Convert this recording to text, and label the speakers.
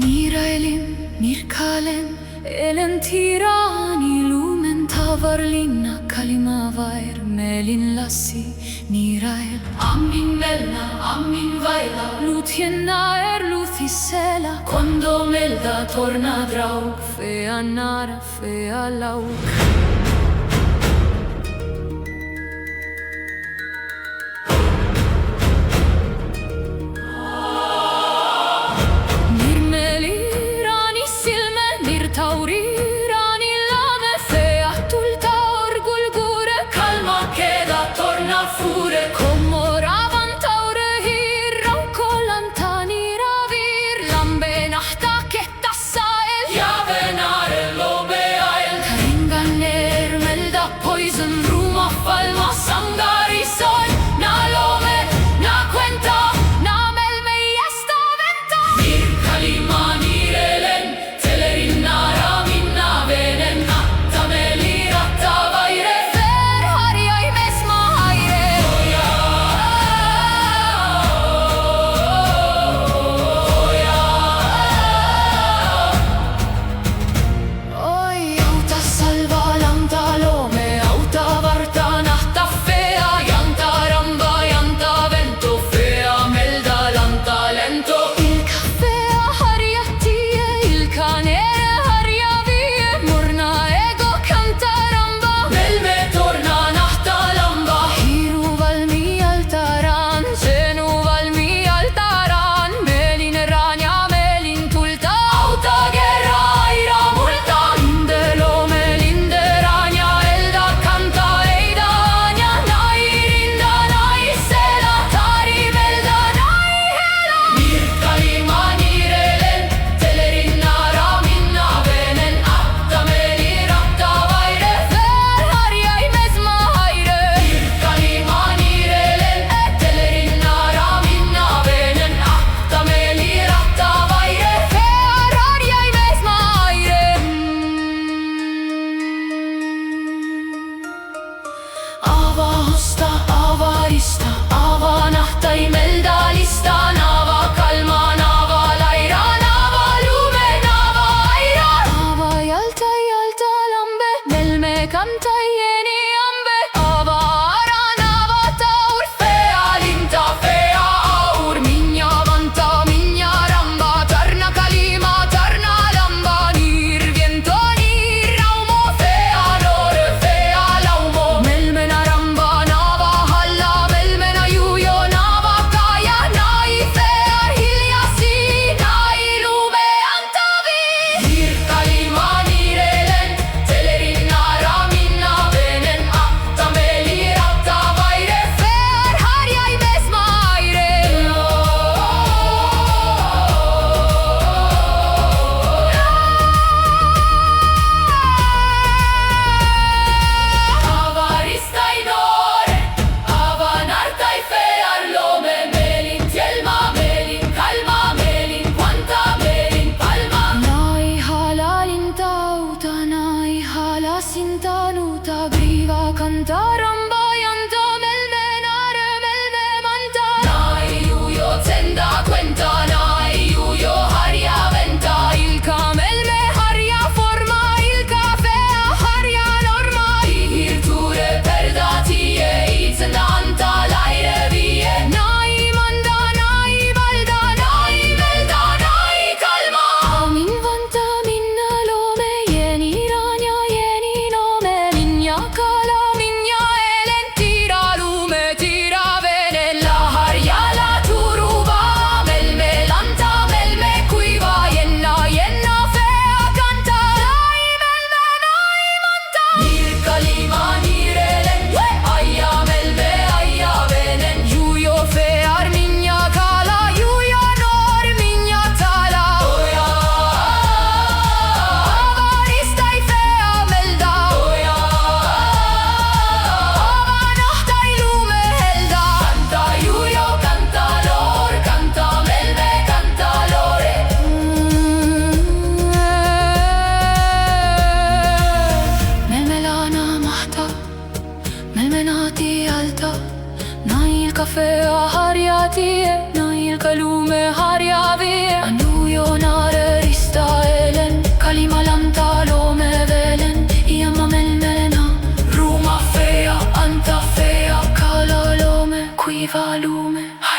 Speaker 1: Niirailin, nirkalen, elen tirani lumen tavarlinna kalima vair melin lassi niirail. Ammin melna, ammin vaila, lutjenna luthisela. Quando melda torna draug, fea nara, fea lauk.
Speaker 2: Fure como ravantaure hirrau kolantani ravir lambe nahta kettasael ja venare lobe ael karinganer melda poison ruma falma sangari sol na lome na cuenta na melme esta venta mir kalima nirelen telerin nara minna venen attameli rattavaire fer hariai mesma sintanuta griva cantaramba yanta melmenare melme manta nai uyo tenda cuenta nai uyo haria venta il camelme haria forma il cafe haria norma hirture perdati e itnanta l'aire vie nai manda nai valda nai velda nai calma min vanta minna lome yeni rania yeni nome minja kala minja elen tira lume tira vene la harja la turuva melme lanta melme kuiva jenna jenna fea kanta lai melme nai manta nirkalima nirelen aia melme aia venen jujo fear minja kala jujo nor minja tala oja avaristai fea melda oja avanahtai lume helda canta jujo canta lor canta melme canta lore melmelana mahta melmenati alta nail kafea harja tie nail kalume harja vie andujo nare
Speaker 1: viva lume.